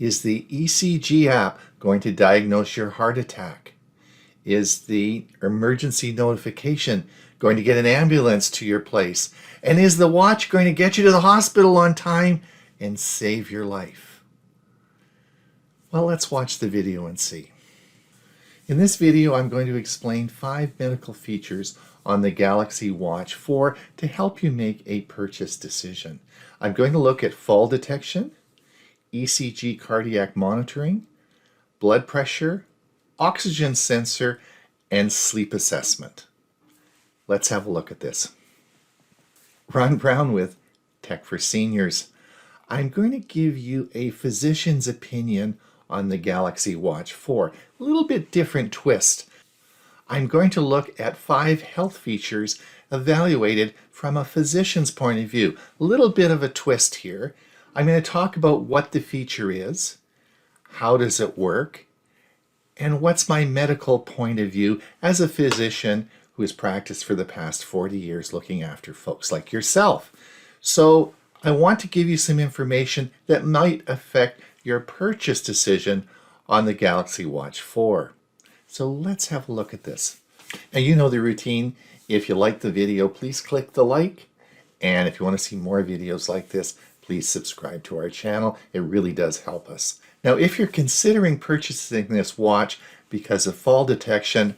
Is the 𝐂𝐨𝐦𝐻 app going to diagnose your heart attack? Is the emergency notification going to get an ambulance to your place? And is the watch going to get you to the hospital on time and save your life? Well, let's watch the video and see. In this video, I'm going to explain 5 medical features on the Galaxy Watch 4 to help you make a purchase decision. I'm going to look at fall detection, ECG cardiac monitoring, blood pressure, oxygen sensor, and sleep assessment. Let's have a look at this. Ron Brown with Tech for Seniors. I'm going to give you a physician's opinion on the Galaxy Watch 4. A little bit different twist. I'm going to look at 5 health features evaluated from a physician's point of view. A little bit of a twist here. I'm going to talk about what the feature is, how does it work, and what's my medical point of view as a physician who has practiced for the past 40 years looking after folks like yourself. So I want to give you some information that might affect your purchase decision on the Galaxy Watch 4. So let's have a look at this. Now you know the routine. If you like the video, please click the like. And if you want to see more videos like this, please subscribe to our channel. It really does help us. Now, if you're considering purchasing this watch because of fall detection,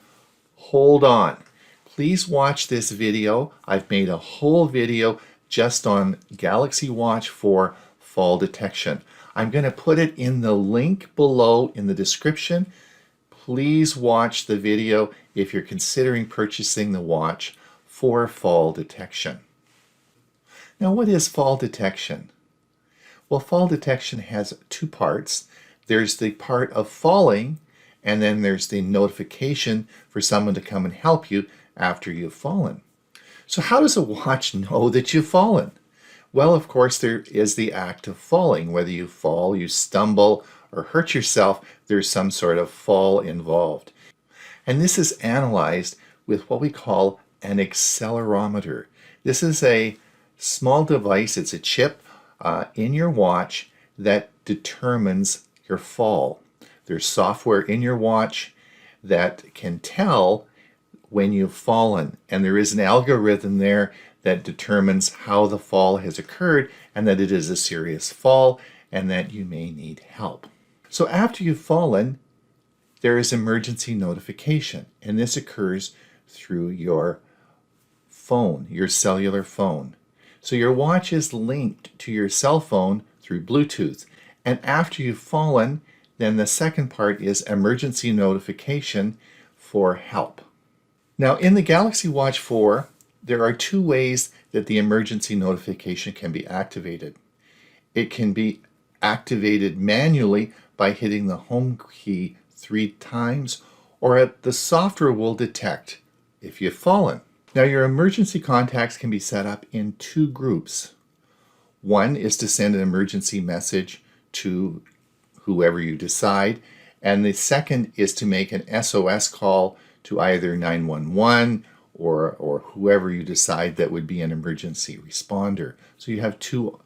hold on. Please watch this video. I've made a whole video just on Galaxy Watch 4 fall detection. I'm going to put it in the link below in the description. Please watch the video if you're considering purchasing the watch for fall detection. Now, what is fall detection? Well, fall detection has 2 parts. There's the part of falling, and then there's the notification for someone to come and help you after you've fallen. So how does a watch know that you've fallen? Well, of course, there is the act of falling. Whether you fall, you stumble, or hurt yourself, there's some sort of fall involved. And this is analyzed with what we call an accelerometer. This is a small device, it's a chip in your watch that determines your fall. There's software in your watch that can tell when you've fallen, and there is an algorithm there that determines how the fall has occurred and that it is a serious fall and that you may need help. So after you've fallen, there is emergency notification, and this occurs through your phone, your cellular phone. So your watch is linked to your cell phone through Bluetooth, and after you've fallen, then the second part is emergency notification for help. Now in the Galaxy Watch 4, there are 2 ways that the emergency notification can be activated. It can be activated manually by hitting the home key 3 times, or the software will detect if you've fallen. Now your emergency contacts can be set up in 2 groups. One is to send an emergency message to whoever you decide, and the second is to make an SOS call to either 911 or whoever you decide that would be an emergency responder. So you have two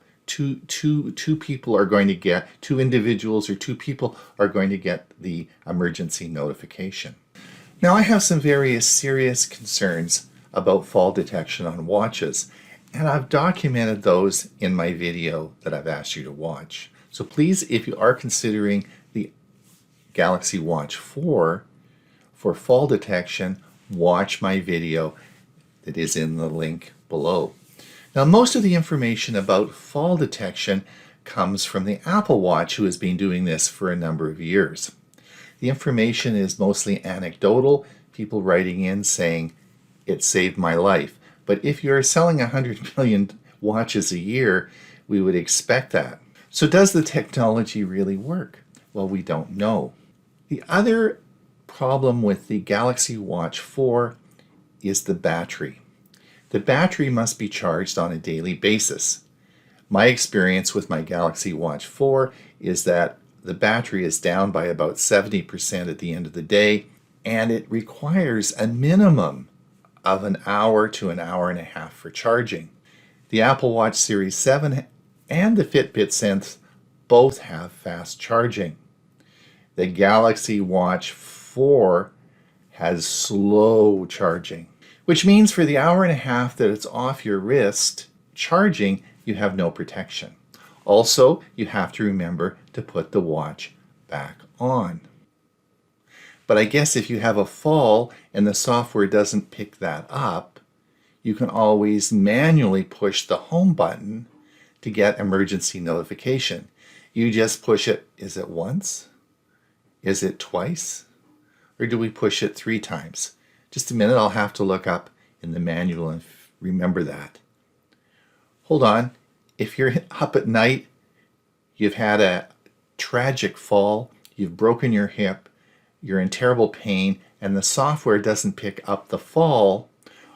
people are going to get, 2 individuals or 2 people are going to get the emergency notification. Now I have some very serious concerns about fall detection on watches, and I've documented those in my video that I've asked you to watch. So please, if you are considering the Galaxy Watch 4 for fall detection, watch my video that is in the link below. Now, most of the information about fall detection comes from the Apple Watch, who has been doing this for a number of years. The information is mostly anecdotal, people writing in saying, it saved my life. But if you're selling 100 million watches a year, we would expect that. So does the technology really work? Well, we don't know. The other problem with the Galaxy Watch 4 is the battery. The battery must be charged on a daily basis. My experience with my Galaxy Watch 4 is that the battery is down by about 70% at the end of the day, and it requires a minimum of an hour to an hour and a half for charging. The Apple Watch Series 7 and the Fitbit Sense both have fast charging. The Galaxy Watch 4 has slow charging, which means for the hour and a half that it's off your wrist charging, you have no protection. Also, you have to remember to put the watch back on. But I guess if you have a fall and the software doesn't pick that up, you can always manually push the home button to get emergency notification. You just push it, is it once? Is it twice? Or do we push it 3 times? Just a minute, I'll have to look up in the manual and remember that. Hold on. If you're up at night, you've had a tragic fall, you've broken your hip, you're in terrible pain, and the software doesn't pick up the fall,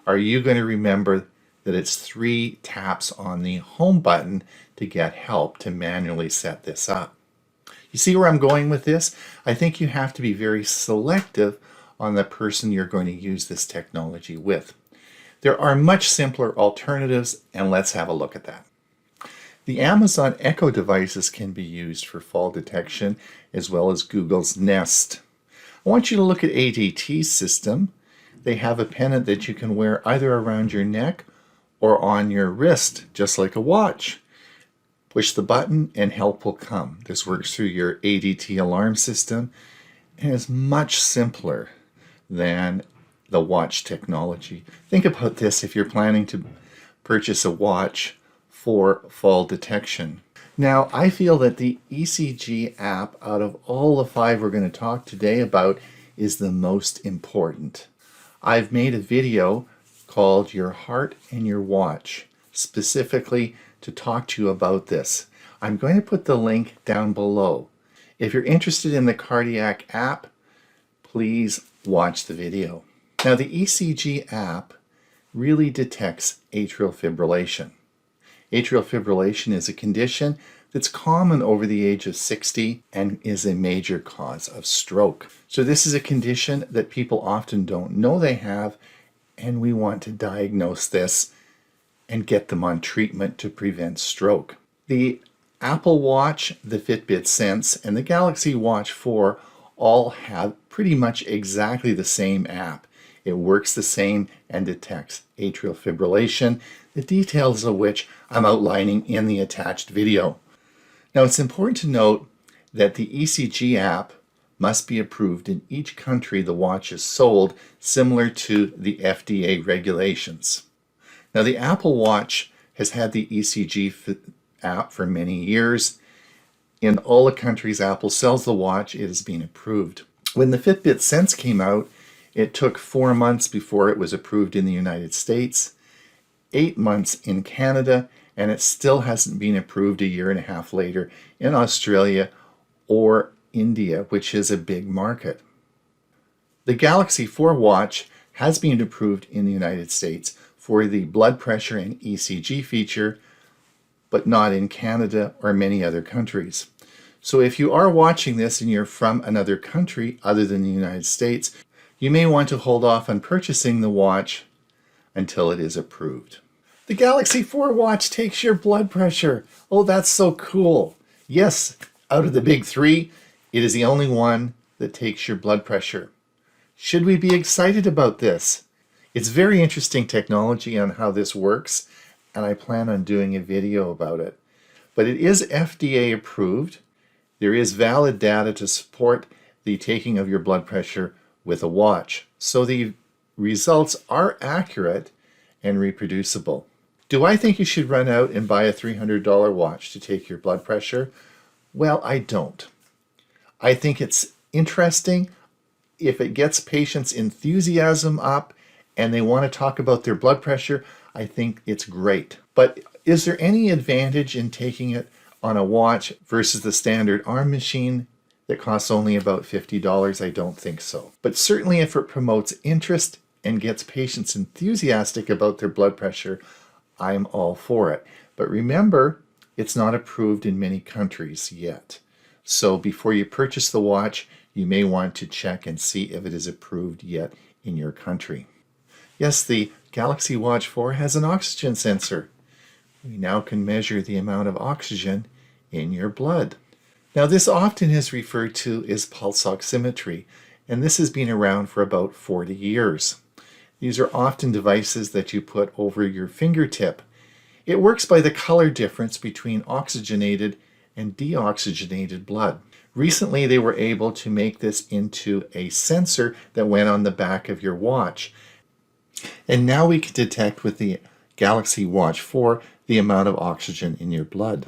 are you going to remember that it's 3 taps on the home button to get help to manually set this up? You see where I'm going with this? I think you have to be very selective on the person you're going to use this technology with. There are much simpler alternatives, and let's have a look at that. The Amazon Echo devices can be used for fall detection, as well as Google's Nest. I want you to look at ADT's system. They have a pendant that you can wear either around your neck or on your wrist, just like a watch. Push the button and help will come. This works through your ADT alarm system and is much simpler than the watch technology. Think about this if you're planning to purchase a watch for fall detection. Now, I feel that the ECG app out of all the 5 we're going to talk today about is the most important. I've made a video called Your Heart and Your Watch, specifically to talk to you about this. I'm going to put the link down below. If you're interested in the cardiac app, please watch the video. Now, the ECG app really detects atrial fibrillation. Atrial fibrillation is a condition that's common over the age of 60 and is a major cause of stroke. So this is a condition that people often don't know they have, and we want to diagnose this and get them on treatment to prevent stroke. The Apple Watch, the Fitbit Sense, and the Galaxy Watch 4 all have pretty much exactly the same app. It works the same and detects atrial fibrillation, the details of which I'm outlining in the attached video. Now, it's important to note that the ECG app must be approved in each country the watch is sold, similar to the FDA regulations. Now, the Apple Watch has had the ECG app for many years. In all the countries Apple sells the watch, it has been approved. When the Fitbit Sense came out, it took 4 months before it was approved in the United States, 8 months in Canada, and it still hasn't been approved a year and a half later in Australia or India, which is a big market. The Galaxy 4 watch has been approved in the United States for the blood pressure and ECG feature, but not in Canada or many other countries. So if you are watching this and you're from another country other than the United States, you may want to hold off on purchasing the watch until it is approved. The Galaxy 4 watch takes your blood pressure. Oh, that's so cool. Yes, out of the big 3, it is the only one that takes your blood pressure. Should we be excited about this? It's very interesting technology on how this works, and I plan on doing a video about it. But it is FDA approved. There is valid data to support the taking of your blood pressure with a watch. So the results are accurate and reproducible. Do I think you should run out and buy a $300 watch to take your blood pressure? Well, I don't. I think it's interesting if it gets patients' enthusiasm up and they want to talk about their blood pressure. I think it's great. But is there any advantage in taking it on a watch versus the standard arm machine that costs only about $50? I don't think so. But certainly if it promotes interest and gets patients enthusiastic about their blood pressure, I'm all for it. But remember, it's not approved in many countries yet. So before you purchase the watch, you may want to check and see if it is approved yet in your country. Yes, the Galaxy Watch 4 has an oxygen sensor. We now can measure the amount of oxygen in your blood. Now this often is referred to as pulse oximetry, and this has been around for about 40 years. These are often devices that you put over your fingertip. It works by the color difference between oxygenated and deoxygenated blood. Recently, they were able to make this into a sensor that went on the back of your watch. And now we can detect with the Galaxy Watch 4 the amount of oxygen in your blood.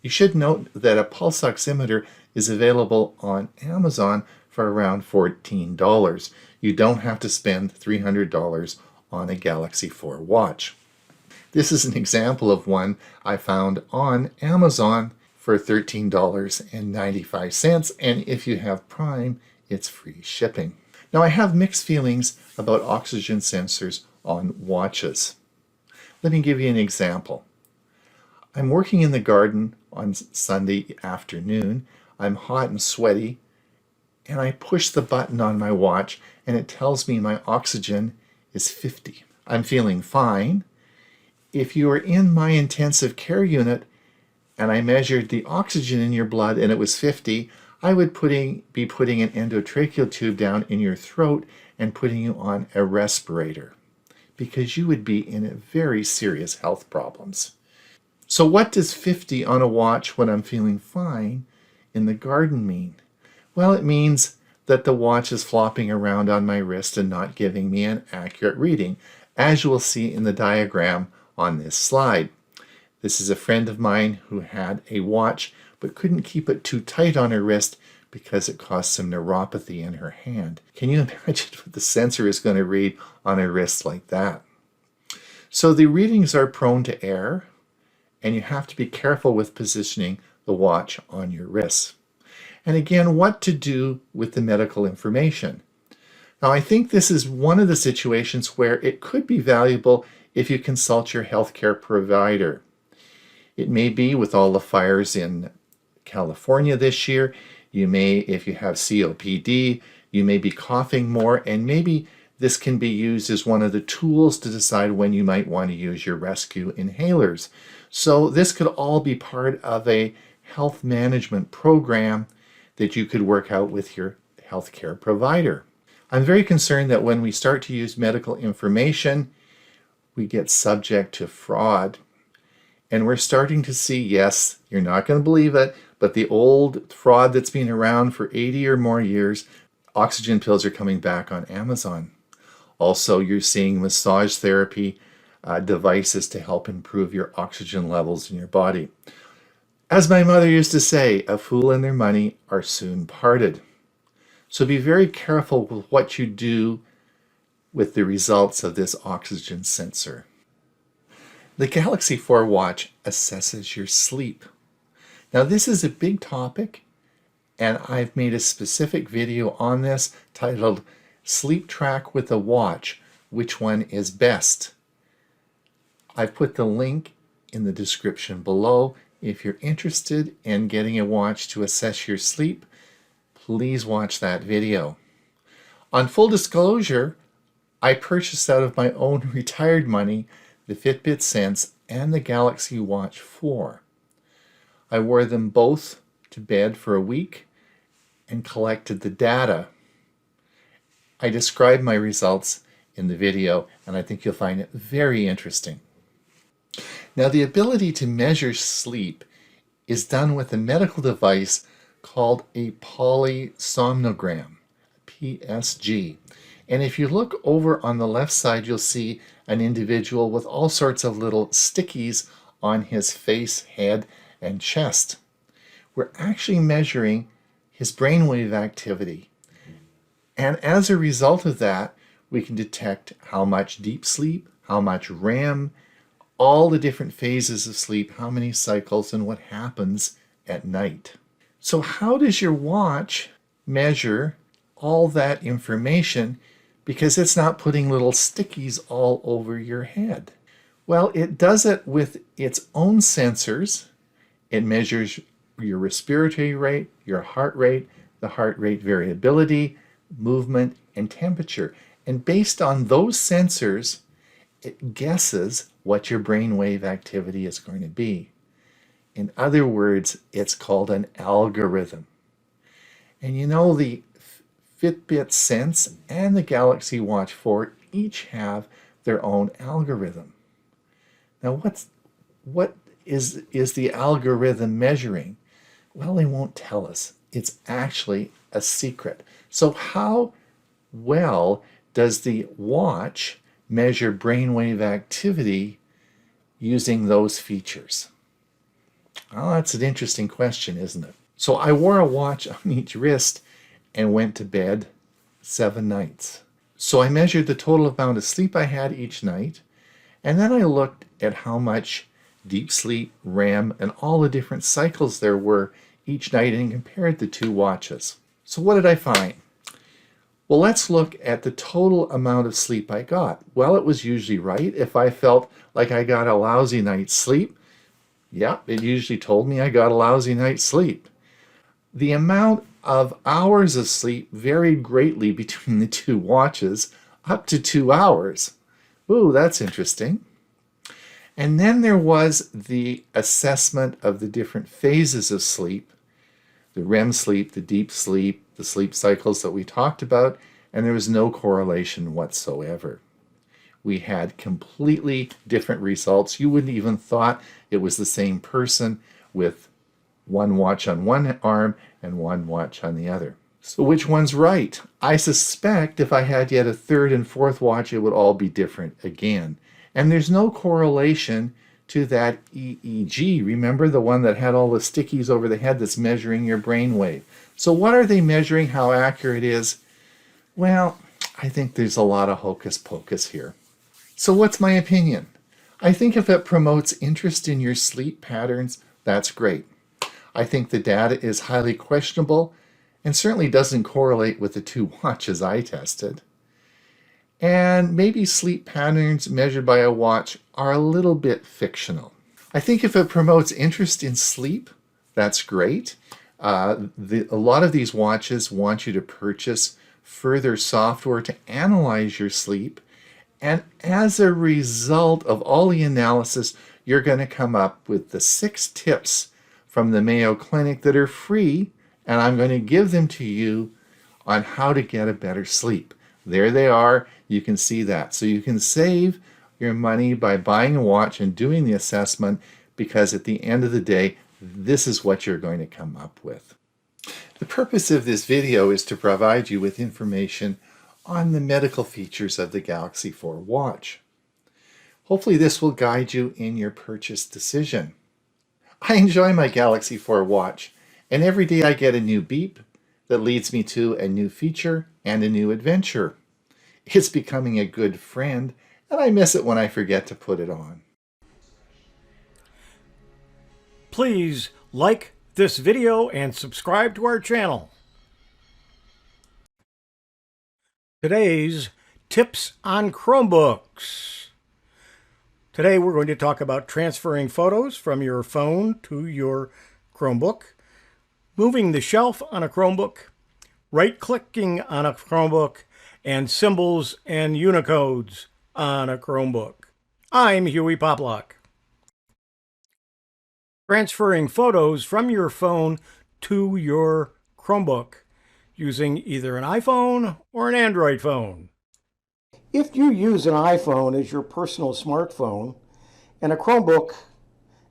You should note that a pulse oximeter is available on Amazon for around $14. You don't have to spend $300 on a Galaxy 4 watch. This is an example of one I found on Amazon for $13.95, and if you have Prime, it's free shipping. Now I have mixed feelings about oxygen sensors on watches. Let me give you an example. I'm working in the garden on Sunday afternoon. I'm hot and sweaty, and I push the button on my watch and it tells me my oxygen is 50. I'm feeling fine. If you are in my intensive care unit and I measured the oxygen in your blood and it was 50, I would be putting an endotracheal tube down in your throat and putting you on a respirator because you would be in very serious health problems. So what does 50 on a watch when I'm feeling fine in the garden mean? Well, it means that the watch is flopping around on my wrist and not giving me an accurate reading, as you will see in the diagram on this slide. This is a friend of mine who had a watch but couldn't keep it too tight on her wrist because it caused some neuropathy in her hand. Can you imagine what the sensor is going to read on a wrist like that? So the readings are prone to error, and you have to be careful with positioning the watch on your wrist. And again, what to do with the medical information. Now, I think this is one of the situations where it could be valuable if you consult your healthcare provider. It may be with all the fires in California this year, you may, if you have COPD, you may be coughing more, and maybe this can be used as one of the tools to decide when you might want to use your rescue inhalers. So this could all be part of a health management program that you could work out with your healthcare provider. I'm very concerned that when we start to use medical information, we get subject to fraud. And we're starting to see, yes, you're not going to believe it, but the old fraud that's been around for 80 or more years, oxygen pills are coming back on Amazon. Also, you're seeing massage therapy devices to help improve your oxygen levels in your body. As my mother used to say, a fool and their money are soon parted. So be very careful with what you do with the results of this oxygen sensor. The Galaxy 4 watch assesses your sleep. Now this is a big topic, and I've made a specific video on this titled Sleep Track with a Watch, Which One is Best? I've put the link in the description below. If you're interested in getting a watch to assess your sleep, please watch that video. On full disclosure, I purchased out of my own retired money the Fitbit Sense and the Galaxy Watch 4. I wore them both to bed for a week and collected the data. I described my results in the video, and I think you'll find it very interesting. Now, the ability to measure sleep is done with a medical device called a polysomnogram, PSG. And if you look over on the left side, you'll see an individual with all sorts of little stickies on his face, head, and chest. We're actually measuring his brainwave activity. And as a result of that, we can detect how much deep sleep, how much REM, all the different phases of sleep, how many cycles, and what happens at night. So how does your watch measure all that information, because it's not putting little stickies all over your head? Well, it does it with its own sensors. It measures your respiratory rate, your heart rate, the heart rate variability, movement, and temperature. And based on those sensors, it guesses what your brainwave activity is going to be. In other words, it's called an algorithm. And you know, the Fitbit Sense and the Galaxy Watch 4 each have their own algorithm. Now, what is the algorithm measuring? Well, they won't tell us. It's actually a secret. So how well does the watch measure brainwave activity using those features? Well, that's an interesting question, isn't it? So I wore a watch on each wrist and went to bed 7 nights. So I measured the total amount of sleep I had each night, and then I looked at how much deep sleep, REM, and all the different cycles there were each night and compared the two watches. So what did I find? Well, let's look at the total amount of sleep I got. Well, it was usually right. If I felt like I got a lousy night's sleep, yeah, it usually told me I got a lousy night's sleep. The amount of hours of sleep varied greatly between the two watches, up to 2 hours. Ooh, that's interesting. And then there was the assessment of the different phases of sleep, the REM sleep, the deep sleep, the sleep cycles that we talked about, and there was no correlation whatsoever. We had completely different results. You wouldn't even thought it was the same person with one watch on one arm and one watch on the other. So which one's right? I suspect if I had yet a third and fourth watch, it would all be different again. And there's no correlation to that EEG. Remember the one that had all the stickies over the head that's measuring your brain wave. So what are they measuring? How accurate it is? Well, I think there's a lot of hocus pocus here. So what's my opinion? I think if it promotes interest in your sleep patterns, that's great. I think the data is highly questionable and certainly doesn't correlate with the two watches I tested. And maybe sleep patterns measured by a watch are a little bit fictional. I think if it promotes interest in sleep, that's great. A lot of these watches want you to purchase further software to analyze your sleep. And as a result of all the analysis, you're going to come up with the 6 tips from the Mayo Clinic that are free, and I'm going to give them to you on how to get a better sleep. There they are. You can see that. So you can save your money by buying a watch and doing the assessment, because at the end of the day, this is what you're going to come up with. The purpose of this video is to provide you with information on the medical features of the Galaxy 4 watch. Hopefully this will guide you in your purchase decision. I enjoy my Galaxy 4 watch, and every day I get a new beep that leads me to a new feature and a new adventure. It's becoming a good friend, and I miss it when I forget to put it on. Please like this video and subscribe to our channel. Today's tips on Chromebooks. Today we're going to talk about transferring photos from your phone to your Chromebook, moving the shelf on a Chromebook, right-clicking on a Chromebook, and symbols and Unicodes on a Chromebook. I'm Hewie Poplock. Transferring photos from your phone to your Chromebook using either an iPhone or an Android phone. If you use an iPhone as your personal smartphone and a Chromebook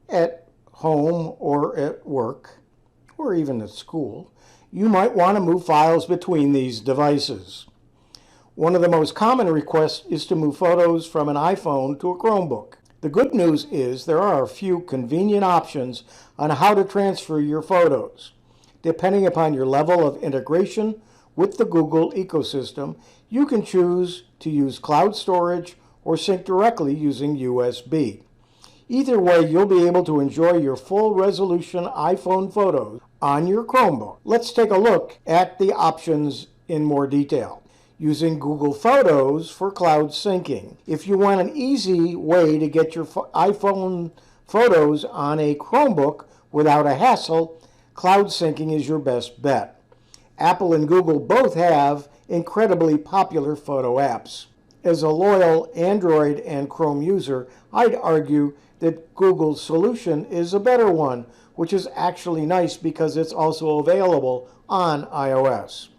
at home or at work or even at school, you might want to move files between these devices. One of the most common requests is to move photos from an iPhone to a Chromebook. The good news is there are a few convenient options on how to transfer your photos. Depending upon your level of integration with the Google ecosystem, you can choose to use cloud storage or sync directly using USB. Either way, you'll be able to enjoy your full resolution iPhone photos on your Chromebook. Let's take a look at the options in more detail. Using Google Photos for cloud syncing. If you want an easy way to get your iPhone photos on a Chromebook without a hassle, cloud syncing is your best bet. Apple and Google both have incredibly popular photo apps. As a loyal Android and Chrome user, I'd argue that Google's solution is a better one, which is actually nice because it's also available on iOS.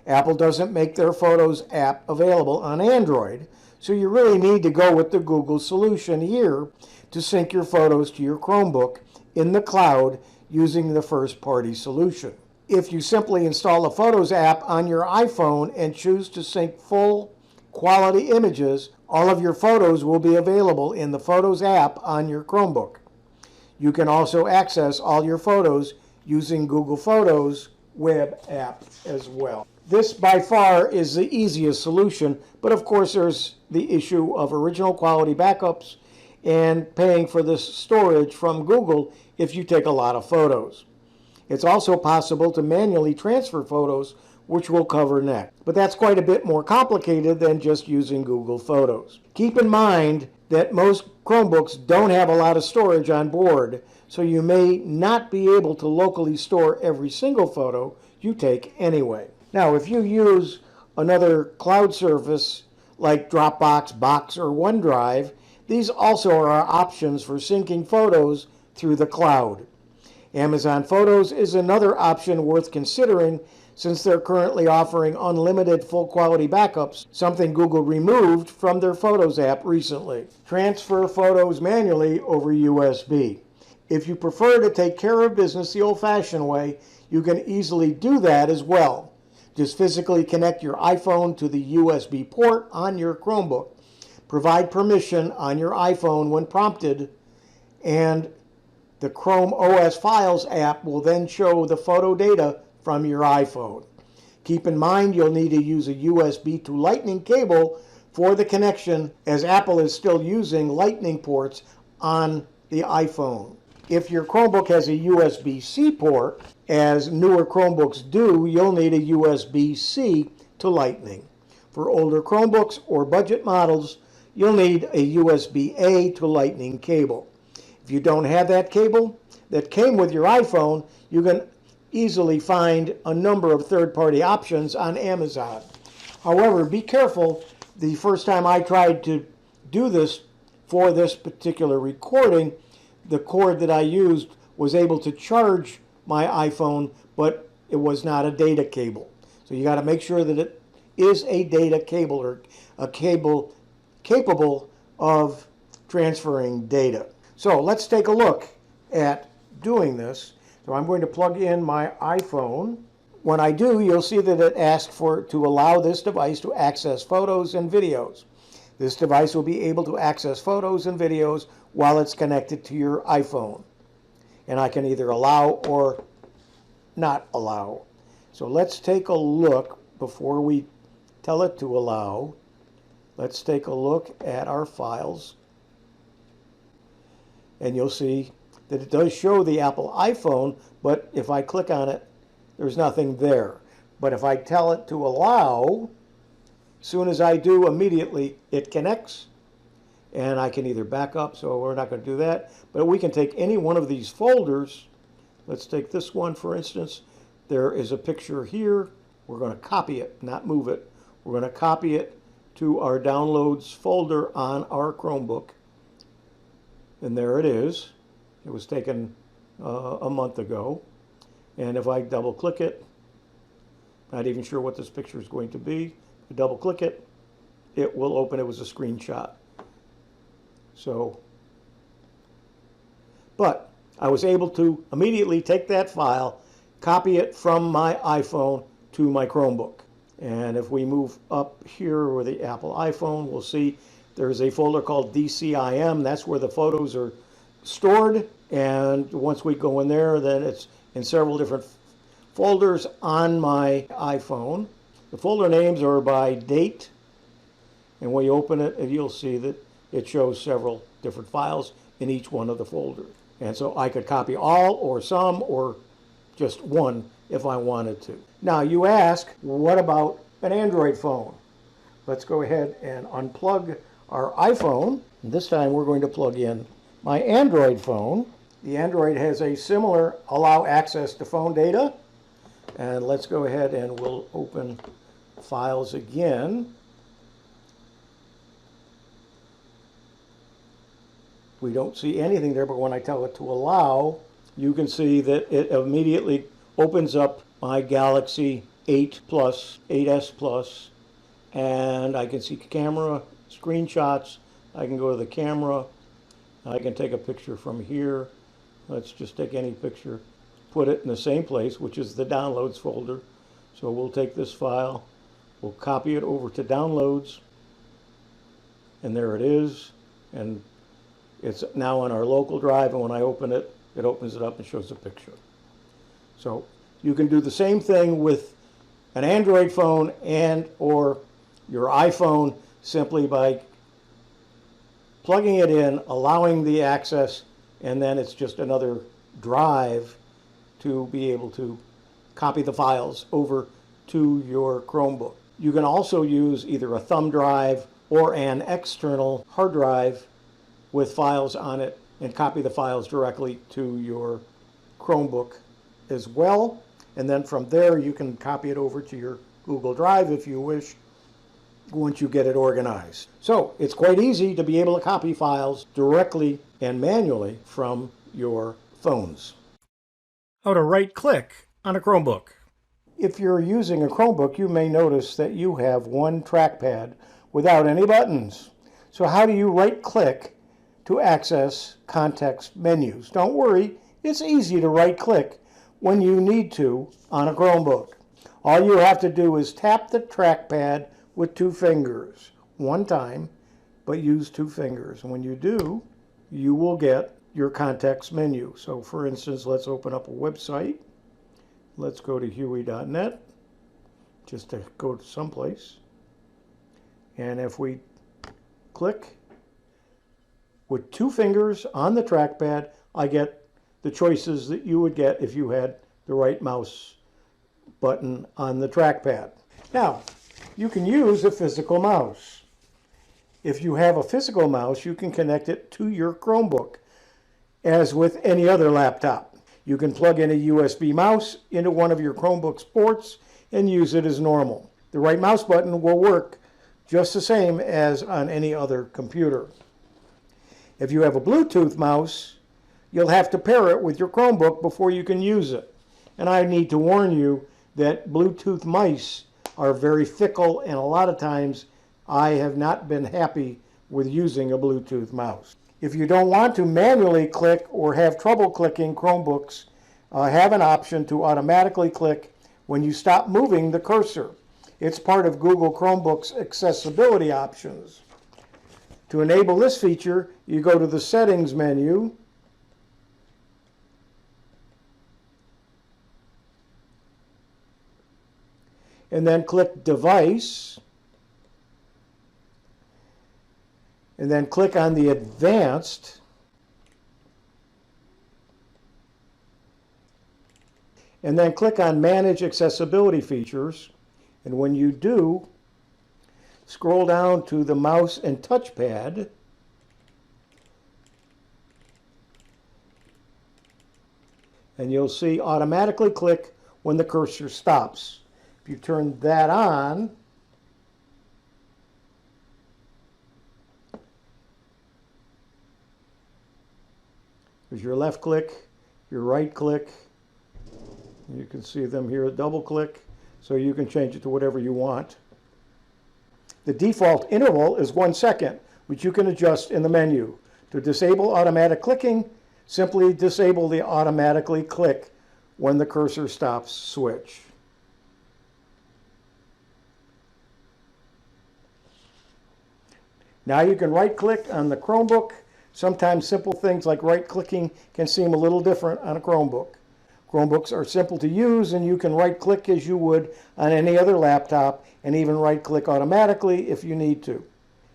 Apple doesn't make their Photos app available on Android, so you really need to go with the Google solution here to sync your photos to your Chromebook in the cloud using the first-party solution. If you simply install the Photos app on your iPhone and choose to sync full quality images, all of your photos will be available in the Photos app on your Chromebook. You can also access all your photos using Google Photos web app as well. This by far is the easiest solution, but of course there's the issue of original quality backups and paying for this storage from Google if you take a lot of photos. It's also possible to manually transfer photos, which we'll cover next. But that's quite a bit more complicated than just using Google Photos. Keep in mind that most Chromebooks don't have a lot of storage on board, so you may not be able to locally store every single photo you take anyway. Now, if you use another cloud service like Dropbox, Box, or OneDrive, these also are options for syncing photos through the cloud. Amazon Photos is another option worth considering since they're currently offering unlimited full-quality backups, something Google removed from their Photos app recently. Transfer photos manually over USB. If you prefer to take care of business the old-fashioned way, you can easily do that as well. Just physically connect your iPhone to the USB port on your Chromebook. Provide permission on your iPhone when prompted, and the Chrome OS Files app will then show the photo data from your iPhone. Keep in mind you'll need to use a USB to Lightning cable for the connection, as Apple is still using Lightning ports on the iPhone. If your Chromebook has a USB-C port, as newer Chromebooks do, you'll need a USB-C to Lightning. For older Chromebooks or budget models, you'll need a USB-A to Lightning cable. If you don't have that cable that came with your iPhone, you can easily find a number of third-party options on Amazon. However, be careful. The first time I tried to do this for this particular recording, the cord that I used was able to charge my iPhone, but it was not a data cable. So you got to make sure that it is a data cable or a cable capable of transferring data. So let's take a look at doing this. So I'm going to plug in my iPhone. When I do, you'll see that it asks to allow this device to access photos and videos. This device will be able to access photos and videos while it's connected to your iPhone. And I can either allow or not allow. So let's take a look before we tell it to allow. Let's take a look at our files. And you'll see that it does show the Apple iPhone, but if I click on it, there's nothing there. But if I tell it to allow, as soon as I do, immediately it connects, and I can either back up, so we're not going to do that, but we can take any one of these folders. Let's take this one, for instance. There is a picture here. We're going to copy it, not move it. We're going to copy it to our Downloads folder on our Chromebook. And there it is. It was taken a month ago. And if I double click it, not even sure what this picture is going to be. I double click it, it will open. It was a screenshot. So, but I was able to immediately take that file, copy it from my iPhone to my Chromebook. And if we move up here with the Apple iPhone, we'll see there's a folder called DCIM. That's where the photos are stored. And once we go in there, then it's in several different folders on my iPhone. The folder names are by date. And when you open it, you'll see that it shows several different files in each one of the folders. And so I could copy all or some or just one if I wanted to. Now you ask, what about an Android phone? Let's go ahead and unplug our iPhone. And this time we're going to plug in my Android phone. The Android has a similar allow access to phone data. And let's go ahead and we'll open files again. we don't see anything there, but when I tell it to allow, you can see that it immediately opens up my Galaxy 8 Plus, 8S Plus, and I can see camera screenshots. I can go to the camera. I can take a picture from here. Let's just take any picture, put it in the same place, which is the downloads folder. So we'll take this file, we'll copy it over to downloads, and there it is. And it's now on our local drive, and when I open it, it opens it up and shows a picture. So you can do the same thing with an Android phone and or your iPhone simply by plugging it in, allowing the access, and then it's just another drive to be able to copy the files over to your Chromebook. You can also use either a thumb drive or an external hard drive with files on it and copy the files directly to your Chromebook as well. And then from there you can copy it over to your Google Drive if you wish, once you get it organized. So it's quite easy to be able to copy files directly and manually from your phones. How to right-click on a Chromebook. If you're using a Chromebook, you may notice that you have one trackpad without any buttons. So how do you right-click to access context menus? Don't worry, it's easy to right-click when you need to on a Chromebook. All you have to do is tap the trackpad with 2 fingers, one time, but use 2 fingers. And when you do, you will get your context menu. So for instance, let's open up a website. Let's go to Hewie.net, just to go to someplace. And if we click with 2 fingers on the trackpad, I get the choices that you would get if you had the right mouse button on the trackpad. Now, you can use a physical mouse. If you have a physical mouse, you can connect it to your Chromebook, as with any other laptop. You can plug in a USB mouse into one of your Chromebook's ports and use it as normal. The right mouse button will work just the same as on any other computer. If you have a Bluetooth mouse, you'll have to pair it with your Chromebook before you can use it. And I need to warn you that Bluetooth mice are very fickle, and a lot of times I have not been happy with using a Bluetooth mouse. If you don't want to manually click or have trouble clicking Chromebooks, have an option to automatically click when you stop moving the cursor. It's part of Google Chromebook's accessibility options. To enable this feature, you go to the Settings menu, and then click Device, and then click on the Advanced, and then click on Manage Accessibility Features, and when you do, scroll down to the mouse and touchpad, and you'll see automatically click when the cursor stops. If you turn that on, there's your left click, your right click. You can see them here, double click, so you can change it to whatever you want. The default interval is 1 second, which you can adjust in the menu. To disable automatic clicking, simply disable the automatically click when the cursor stops switch. Now you can right-click on the Chromebook. Sometimes simple things like right-clicking can seem a little different on a Chromebook. Chromebooks are simple to use, and you can right-click as you would on any other laptop, and even right-click automatically if you need to.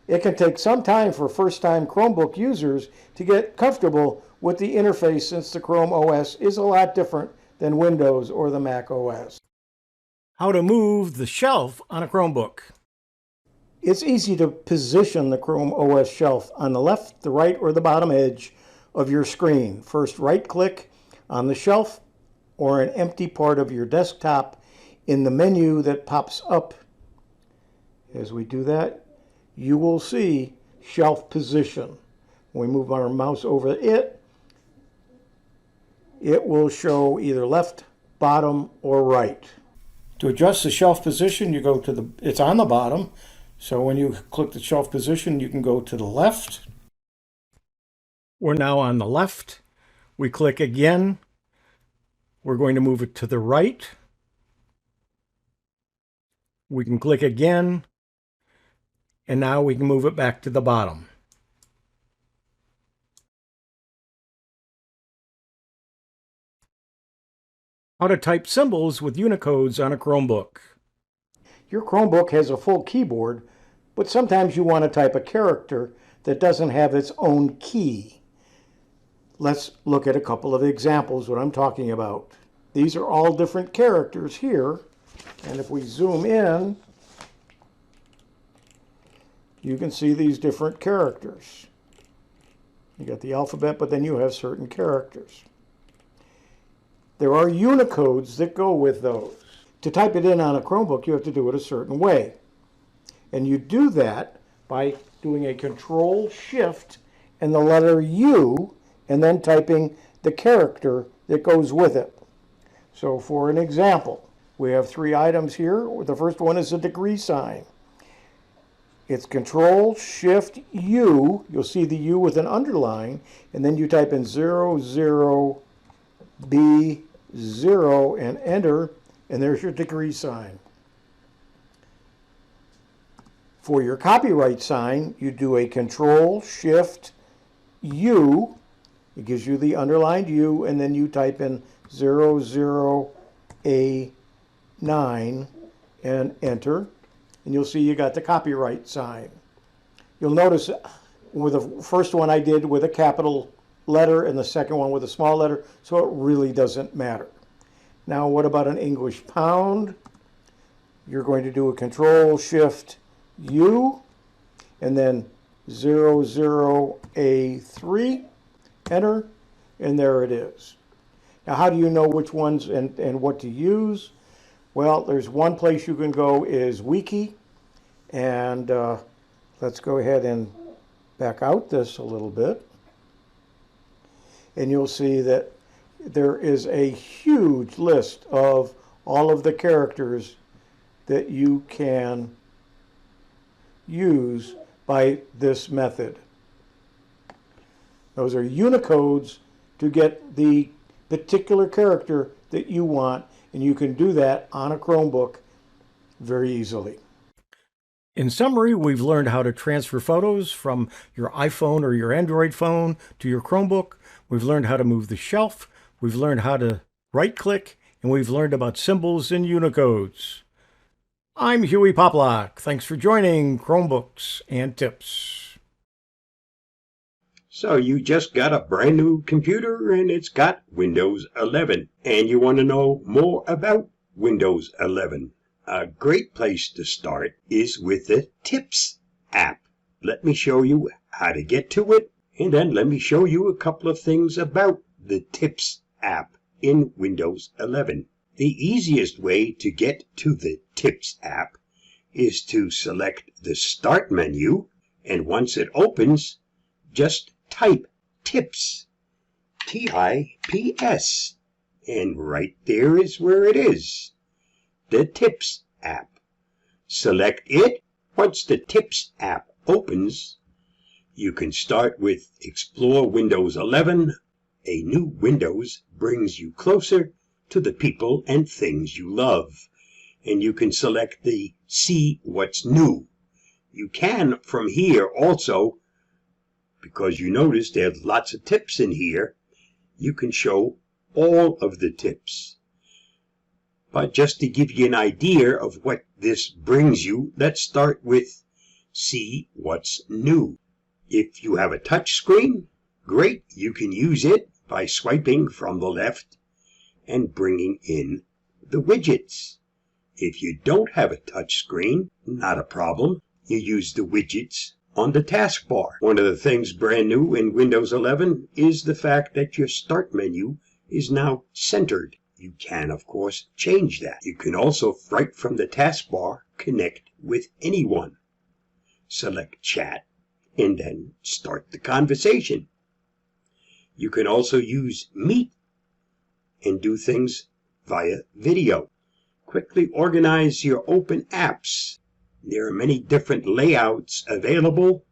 It can take some time for first-time Chromebook users to get comfortable with the interface, since the Chrome OS is a lot different than Windows or the Mac OS. How to move the shelf on a Chromebook. It's easy to position the Chrome OS shelf on the left, the right, or the bottom edge of your screen. First, right-click on the shelf or an empty part of your desktop in the menu that pops up. As we do that, you will see Shelf Position. When we move our mouse over it, it will show either left, bottom, or right. To adjust the shelf position, you go to it's on the bottom. So when you click the shelf position, you can go to the left. We're now on the left. We click again. We're going to move it to the right. We can click again. And now we can move it back to the bottom. How to type symbols with Unicodes on a Chromebook. Your Chromebook has a full keyboard, but sometimes you want to type a character that doesn't have its own key. Let's look at a couple of examples what I'm talking about. These are all different characters here, and if we zoom in, you can see these different characters. You got the alphabet, but then you have certain characters. There are Unicodes that go with those. To type it in on a Chromebook, you have to do it a certain way. And you do that by doing a Control-Shift and the letter U, and then typing the character that goes with it. So for an example, we have 3 items here. The first one is a degree sign. It's Control-Shift-U. You'll see the U with an underline, and then you type in 00B0 and enter, and there's your degree sign. For your copyright sign, you do a Control-Shift-U. It gives you the underlined U, and then you type in 00A9 and enter, and you'll see you got the copyright sign. You'll notice with the first one I did with a capital letter and the second one with a small letter, so it really doesn't matter. Now what about an English pound? You're going to do a Control-Shift-U and then 00A3, enter, and there it is. Now how do you know which ones and what to use? Well, there's one place you can go is Wiki, and let's go ahead and back out this a little bit. And you'll see that there is a huge list of all of the characters that you can use by this method. Those are Unicodes to get the particular character that you want, and you can do that on a Chromebook very easily. In summary, we've learned how to transfer photos from your iPhone or your Android phone to your Chromebook. We've learned how to move the shelf. We've learned how to right-click, and we've learned about symbols and Unicodes. I'm Hewie Poplock. Thanks for joining Chromebooks and Tips. So you just got a brand new computer and it's got Windows 11, and you want to know more about Windows 11. A great place to start is with the Tips app. Let me show you how to get to it, and then let me show you a couple of things about the Tips app in Windows 11. The easiest way to get to the Tips app is to select the Start menu, and once it opens, just type Tips, T-I-P-S, and right there is where it is, the Tips app. Select it. Once the Tips app opens, you can start with Explore Windows 11. A new Windows brings you closer to the people and things you love. And you can select the See What's New. You can from here also, because you notice there's lots of tips in here, you can show all of the tips. But just to give you an idea of what this brings you, let's start with See What's New. If you have a touch screen, great, you can use it by swiping from the left and bringing in the widgets. If you don't have a touch screen, not a problem. You use the widgets on the taskbar. One of the things brand new in Windows 11 is the fact that your Start menu is now centered. You can, of course, change that. You can also, right from the taskbar, connect with anyone. Select Chat, and then start the conversation. You can also use Meet and do things via video. Quickly organize your open apps. There are many different layouts available,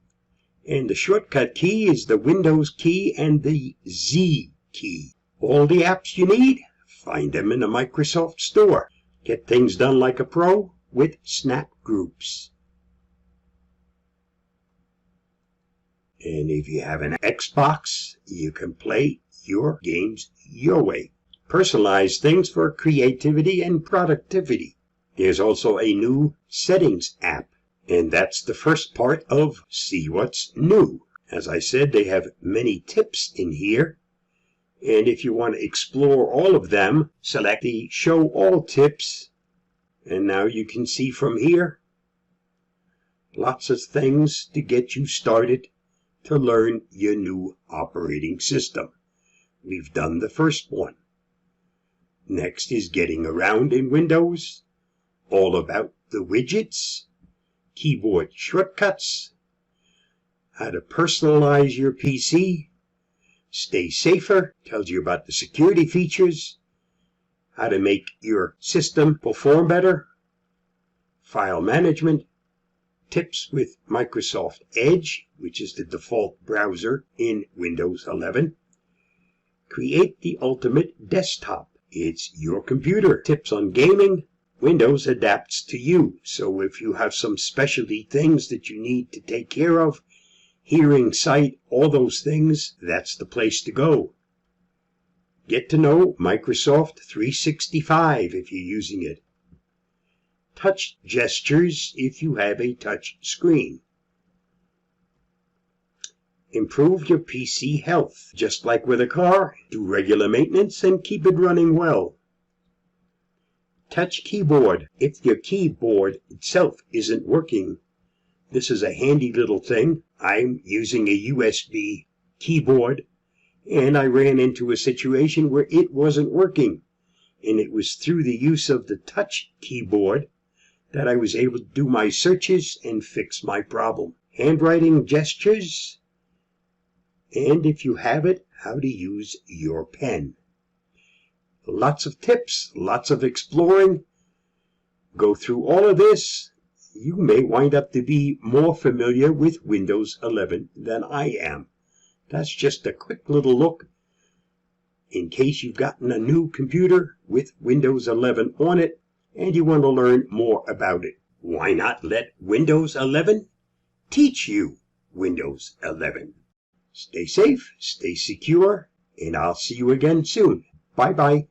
and the shortcut key is the Windows key and the Z key. All the apps you need, find them in the Microsoft Store. Get things done like a pro with Snap Groups. And if you have an Xbox, you can play your games your way. Personalize things for creativity and productivity. There's also a new Settings app, and that's the first part of See What's New. As I said, they have many tips in here, and if you want to explore all of them, select the Show All Tips, and now you can see from here lots of things to get you started to learn your new operating system. We've done the first one. Next is getting around in Windows, all about the widgets, keyboard shortcuts, how to personalize your PC, Stay Safer, tells you about the security features, how to make your system perform better, file management, tips with Microsoft Edge, which is the default browser in Windows 11, create the ultimate desktop. It's your computer. Tips on gaming. Windows adapts to you. So if you have some specialty things that you need to take care of, hearing, sight, all those things, that's the place to go. Get to know Microsoft 365 if you're using it. Touch gestures if you have a touch screen. Improve your PC health. Just like with a car, do regular maintenance and keep it running well. Touch keyboard. If your keyboard itself isn't working, this is a handy little thing. I'm using a USB keyboard, and I ran into a situation where it wasn't working. And it was through the use of the touch keyboard that I was able to do my searches and fix my problem. Handwriting gestures. And if you have it, how to use your pen. Lots of tips, lots of exploring. Go through all of this. You may wind up to be more familiar with Windows 11 than I am. That's just a quick little look in case you've gotten a new computer with Windows 11 on it and you want to learn more about it. Why not let Windows 11 teach you Windows 11? Stay safe, stay secure, and I'll see you again soon. Bye-bye.